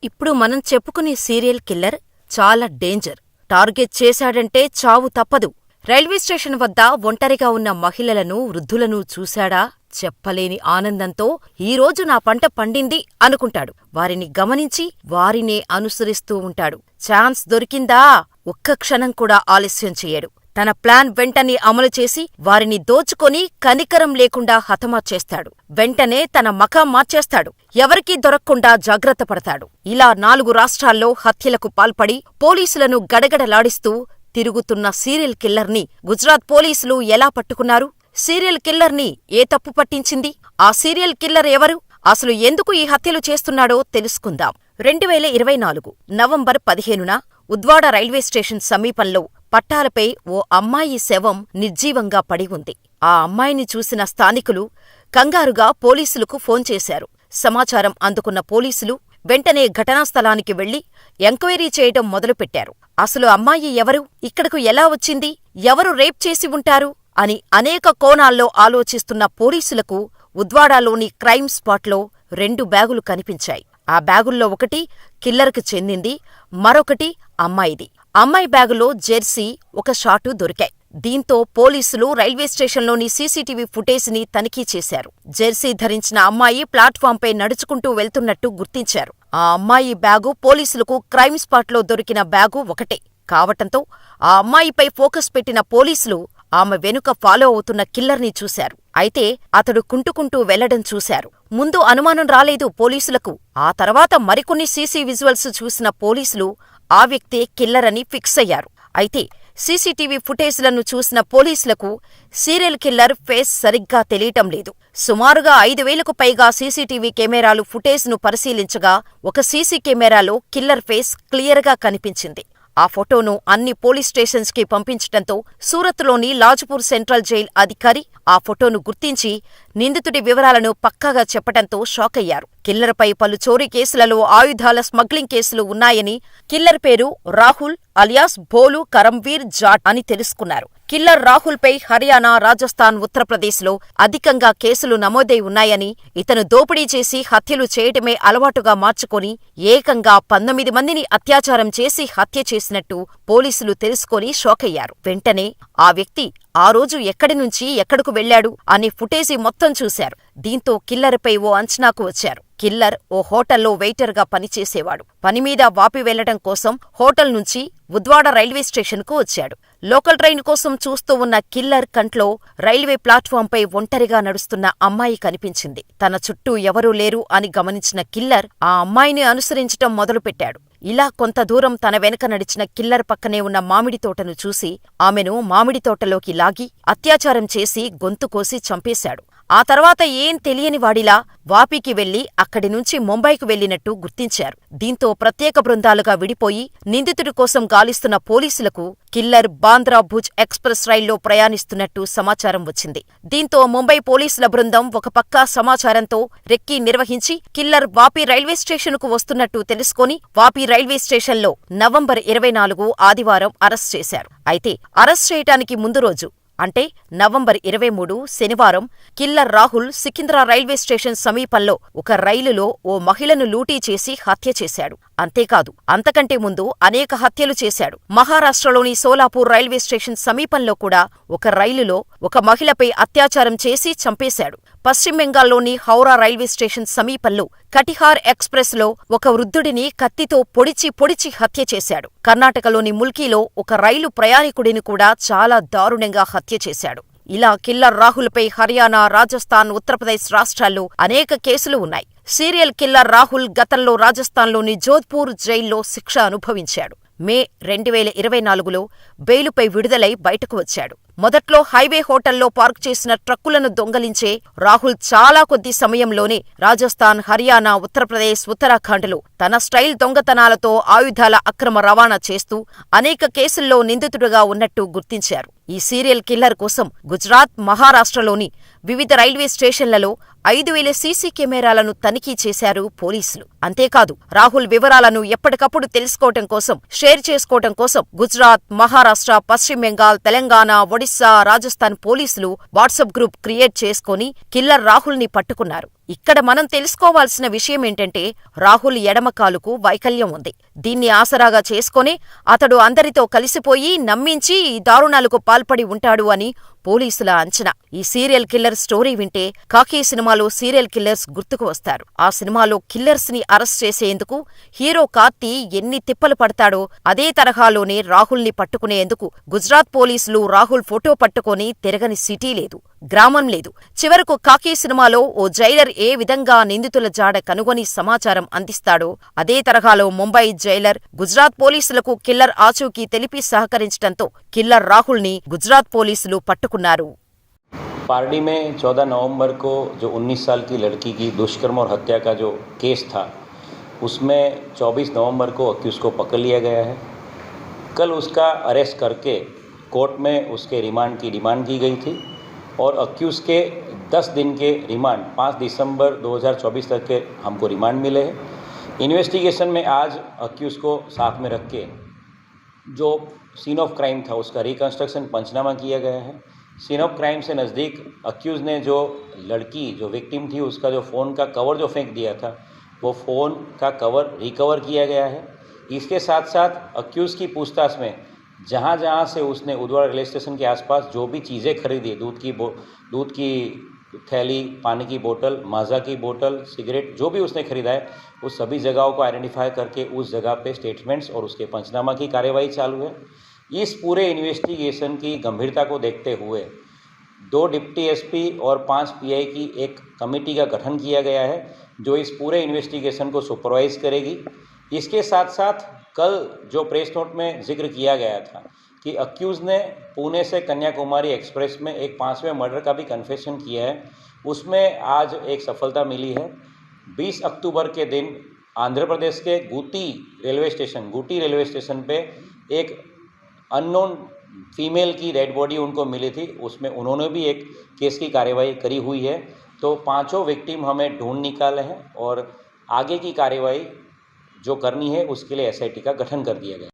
ఇప్పుడు మనం చెప్పుకునే సీరియల్ కిల్లర్ చాలా డేంజర్. టార్గెట్ చేశాడంటే చావు తప్పదు. రైల్వే స్టేషన్ వద్ద ఒంటరిగా ఉన్న మహిళలను, వృద్ధులను చూశాడా? చెప్పలేని ఆనందంతో ఈరోజు నా పంట పండింది అనుకుంటాడు. వారిని గమనించి వారినే అనుసరిస్తూ ఉంటాడు. ఛాన్స్ దొరికిందా ఒక్క క్షణం కూడా ఆలస్యం చెయ్యడు. తన ప్లాన్ వెంటనే అమలు చేసి వారిని దోచుకొని కనికరం లేకుండా హతమార్చేస్తాడు. వెంటనే తన మకాం మార్చేస్తాడు. ఎవరికీ దొరక్కుండా జాగ్రత్త పడతాడు. ఇలా 4 రాష్ట్రాల్లో హత్యలకు పాల్పడి పోలీసులను గడగడలాడిస్తూ తిరుగుతున్న సీరియల్ కిల్లర్ని గుజరాత్ పోలీసులు ఎలా పట్టుకున్నారు? సీరియల్ కిల్లర్ని ఏ తప్పు పట్టించింది? ఆ సీరియల్ కిల్లర్ ఎవరు? అసలు ఎందుకు ఈ హత్యలు చేస్తున్నాడో తెలుసుకుందాం. 2024 నవంబర్ 15న ఉద్వాడ రైల్వే స్టేషన్ సమీపంలో పట్టాలపై ఓ అమ్మాయి శవం నిర్జీవంగా పడి ఉంది. ఆ అమ్మాయిని చూసిన స్థానికులు కంగారుగా పోలీసులకు ఫోన్ చేశారు. సమాచారం అందుకున్న పోలీసులు వెంటనే ఘటనాస్థలానికి వెళ్లి ఎంక్వైరీ చేయటం మొదలుపెట్టారు. అసలు అమ్మాయి ఎవరు? ఇక్కడకు ఎలా వచ్చింది? ఎవరు రేప్ చేసి ఉంటారు? అని అనేక కోణాల్లో ఆలోచిస్తున్న పోలీసులకు ఉద్వాడాలోని క్రైమ్ స్పాట్లో 2 బ్యాగులు కనిపించాయి. ఆ బ్యాగుల్లో ఒకటి కిల్లర్కు చెందింది, మరొకటి అమ్మాయిది. అమ్మాయి బ్యాగులో జెర్సీ, ఒక షాటు దొరికాయి. దీంతో పోలీసులు రైల్వే స్టేషన్లోని సీసీటీవీ ఫుటేజ్ని తనిఖీ చేశారు. జెర్సీ ధరించిన అమ్మాయి ప్లాట్ఫాంపై నడుచుకుంటూ వెళ్తున్నట్టు గుర్తించారు. ఆ అమ్మాయి బ్యాగు పోలీసులకు క్రైమ్ స్పాట్లో దొరికిన బ్యాగు ఒకటే కావటంతో ఆ అమ్మాయిపై ఫోకస్ పెట్టిన పోలీసులు ఆమె వెనుక ఫాలో అవుతున్న కిల్లర్ని చూశారు. అయితే అతడు కుంటుకుంటూ వెళ్లడం చూశారు. ముందు అనుమానం రాలేదు పోలీసులకు. ఆ తర్వాత మరికొన్ని సీసీ విజువల్స్ చూసిన పోలీసులు ఆ వ్యక్తే కిల్లర్ అని ఫిక్స్ అయ్యారు. అయితే సీసీటీవీ ఫుటేజ్లను చూసిన పోలీసులకు సీరియల్ కిల్లర్ ఫేస్ సరిగ్గా తెలియటం లేదు. సుమారుగా 5,000కు పైగా సీసీటీవీ కెమెరాలు ఫుటేజ్ను పరిశీలించగా ఒక సీసీ కెమెరాలో కిల్లర్ ఫేస్ క్లియర్గా కనిపించింది. ఆ ఫోటోను అన్ని పోలీస్ స్టేషన్స్కి పంపించటంతో సూరత్లోని లాజ్పూర్ సెంట్రల్ జైల్ అధికారి ఆ ఫోటోను గుర్తించి నిందితుడి వివరాలను పక్కాగా చెప్పటంతో షాకయ్యారు. కిల్లర్పై పలు చోరీ కేసులలో ఆయుధాల స్మగ్లింగ్ కేసులు ఉన్నాయని, కిల్లర్ పేరు రాహుల్ అలియాస్ భోలు కరంవీర్ జాట్ అని తెలుసుకున్నారు. కిల్లర్ రాహుల్పై హర్యానా, రాజస్థాన్, ఉత్తరప్రదేశ్లో అధికంగా కేసులు నమోదై ఉన్నాయని, ఇతను దోపిడీ చేసి హత్యలు చేయటమే అలవాటుగా మార్చుకొని ఏకంగా 19 మందిని అత్యాచారం చేసి హత్య చేసినట్టు పోలీసులు తెలుసుకొని షాకయ్యారు. వెంటనే ఆ వ్యక్తి ఆ రోజు ఎక్కడి నుంచి ఎక్కడకు వెళ్లాడు అనే ఫుటేజీ మొత్తం చూశారు. దీంతో కిల్లర్పై ఓ అంచనాకు వచ్చారు. కిల్లర్ ఓ హోటల్లో వెయిటర్గా పనిచేసేవాడు. పనిమీద వాపి వెళ్లటం కోసం హోటల్ నుంచి ఉద్వాడ రైల్వే స్టేషన్కు వచ్చాడు. లోకల్ ట్రైన్ కోసం చూస్తూ ఉన్న కిల్లర్ కంట్లో రైల్వే ప్లాట్ఫాంపై ఒంటరిగా నడుస్తున్న అమ్మాయి కనిపించింది. తన చుట్టూ ఎవరూ లేరు అని గమనించిన కిల్లర్ ఆ అమ్మాయిని అనుసరించటం మొదలుపెట్టాడు. ఇలా కొంత దూరం తన వెనక నడిచిన కిల్లర్ పక్కనే ఉన్న మామిడి తోటను చూసి ఆమెను మామిడి తోటలోకి లాగి అత్యాచారం చేసి గొంతు కోసి చంపేశాడు. ఆ తర్వాత ఏం తెలియని వాడిలా వాపీకి వెళ్లి అక్కడి నుంచి ముంబైకు వెళ్లినట్టు గుర్తించారు. దీంతో ప్రత్యేక బృందాలుగా విడిపోయి నిందితుడి కోసం గాలిస్తున్న పోలీసులకు కిల్లర్ బాంద్రా భుజ్ ఎక్స్ప్రెస్ రైల్లో ప్రయాణిస్తున్నట్టు సమాచారం వచ్చింది. దీంతో ముంబై పోలీసుల బృందం ఒక పక్కా సమాచారంతో రెక్కీ నిర్వహించి కిల్లర్ వాపీ రైల్వే స్టేషన్కు వస్తున్నట్టు తెలుసుకొని వాపీ రైల్వే స్టేషన్లో నవంబర్ 24 ఆదివారం అరెస్ట్ చేశారు. అయితే అరెస్ట్ చేయటానికి ముందు రోజు అంటే నవంబర్ 23 శనివారం కిల్లర్ రాహుల్ సికింద్రా రైల్వే స్టేషన్ సమీపంలో ఒక రైలులో ఓ మహిళను లూటీ చేసి హత్య చేశాడు. అంతేకాదు, అంతకంటే ముందు అనేక హత్యలు చేశాడు. మహారాష్ట్రలోని సోలాపూర్ రైల్వే స్టేషన్ సమీపంలో కూడా ఒక రైలులో ఒక మహిళపై అత్యాచారం చేసి చంపేశాడు. పశ్చిమ బెంగాల్లోని హౌరా రైల్వే స్టేషన్ సమీపంలో కటిహార్ ఎక్స్ప్రెస్ లో ఒక వృద్ధుడిని కత్తితో పొడిచి హత్య చేశాడు. కర్ణాటకలోని ముల్కీలో ఒక రైలు ప్రయాణికుడిని కూడా చాలా దారుణంగా హత్య చేశాడు. ఇలా కిల్లర్ రాహుల్పై హర్యానా, రాజస్థాన్, ఉత్తరప్రదేశ్ రాష్ట్రాల్లో అనేక కేసులు ఉన్నాయి. సీరియల్ కిల్లర్ రాహుల్ గతంలో రాజస్థాన్లోని జోధ్పూర్ జైల్లో శిక్ష అనుభవించాడు. మే 2024లో బెయిలుపై విడుదలై బయటకు వచ్చాడు. మొదట్లో హైవే హోటల్లో పార్క్ చేసిన ట్రక్కులను దొంగలించే రాహుల్ చాలా కొద్ది సమయంలోనే రాజస్థాన్, హర్యానా, ఉత్తరప్రదేశ్, ఉత్తరాఖండ్లో తన స్టైల్ దొంగతనాలతో ఆయుధాల అక్రమ రవాణా చేస్తూ అనేక కేసుల్లో నిందితుడిగా ఉన్నట్టు గుర్తించారు. ఈ సీరియల్ కిల్లర్ కోసం గుజరాత్, మహారాష్ట్రలోని వివిధ రైల్వే స్టేషన్లలో 5,000 సీసీ కెమెరాలను తనిఖీ చేశారు పోలీసులు. అంతేకాదు, రాహుల్ వివరాలను ఎప్పటికప్పుడు తెలుసుకోవటం కోసం, షేర్ చేసుకోవటం కోసం గుజరాత్, మహారాష్ట్ర, పశ్చిమ బెంగాల్, తెలంగాణ, ఒడిశా రాజస్థాన్ పోలీసులు వాట్సాప్ గ్రూప్ క్రియేట్ చేసుకొని కిల్లర్ రాహుల్ని పట్టుకున్నారు. ఇక్కడ మనం తెలుసుకోవాల్సిన విషయమేంటంటే రాహుల్ ఎడమ కాలుకు వైకల్యం ఉంది. దీన్ని ఆసరాగా చేసుకొని అతడు అందరితో కలిసిపోయి నమ్మించి ఈ దారుణాలకు పాల్పడి ఉంటాడు అని పోలీసుల అంచనా. ఈ సీరియల్ కిల్లర్ స్టోరీ వింటే కాకీ సినిమాలో సీరియల్ కిల్లర్స్ గుర్తుకు వస్తారు. ఆ సినిమాలో కిల్లర్స్ ని అరెస్ట్ చేసేందుకు హీరో కార్తీ ఎన్ని తిప్పలు పడతాడో అదే తరహాలోనే రాహుల్ని పట్టుకునేందుకు గుజరాత్ పోలీసులు రాహుల్ ఫోటో పట్టుకొని తిరగని సిటీ లేదు, గ్రామం లేదు. చివరకు కాకీ సినిమాలో ఓ జైలర్ ఏ విధంగా నిందితుల జాడ కనుగొని సమాచారం అందిస్తాడో అదే తరహాలో ముంబై జైలర్ గుజరాత్ పోలీసులకు కిల్లర్ ఆచూకీ తెలిపి సహకరించడంతో కిల్లర్ రాహుల్ని గుజరాత్ పోలీసులు పట్టుకున్నారు. पार्डी में 14 नवंबर को जो 19 साल की लड़की की दुष्कर्म और हत्या का जो केस था उसमें 24 नवंबर को अक्यूज़ को पकड़ लिया गया है। कल उसका अरेस्ट करके कोर्ट में उसके रिमांड की डिमांड की गई थी और अक्यूज़ के 10 दिन के रिमांड 5 दिसंबर 2024 तक के हमको रिमांड मिले हैं। इन्वेस्टिगेशन में आज अक्यूज़ को साथ में रख के जो सीन ऑफ क्राइम था उसका रिकन्स्ट्रक्शन पंचनामा किया गया है। सीन ऑफ क्राइम से नज़दीक अक्यूज़ ने जो लड़की जो विक्टिम थी उसका जो फ़ोन का कवर जो फेंक दिया था वो फ़ोन का कवर रिकवर किया गया है। इसके साथ साथ अक्यूज़ की पूछताछ में जहाँ जहाँ से उसने उदवाड़ा रेलवे स्टेशन के आसपास जो भी चीज़ें खरीदी, दूध की थैली, पानी की बोतल, माज़ा की बोतल, सिगरेट, जो भी उसने खरीदा है उस सभी जगहों को आइडेंटिफाई करके उस जगह पे स्टेटमेंट्स और उसके पंचनामा की कार्यवाही चालू है। इस पूरे इन्वेस्टिगेशन की गंभीरता को देखते हुए 2 डिप्टी एसपी और 5 पीआई की एक कमेटी का गठन किया गया है जो इस पूरे इन्वेस्टिगेशन को सुपरवाइज करेगी। इसके साथ साथ कल जो प्रेस नोट में जिक्र किया गया था कि अक्यूज़ ने पुणे से कन्याकुमारी एक्सप्रेस में एक 5वें मर्डर का भी कन्फेशन किया है, उसमें आज एक सफलता मिली है। 20 अक्टूबर के दिन आंध्र प्रदेश के गुटी रेलवे स्टेशन पे एक अननोन फीमेल की डेड बॉडी उनको मिली थी, उसमें उन्होंने भी एक केस की कार्यवाही करी हुई है। तो 5 विक्टिम हमें ढूंढ निकाले हैं और आगे की कार्यवाही जो करनी है उसके लिए एसआईटी का गठन कर दिया गया।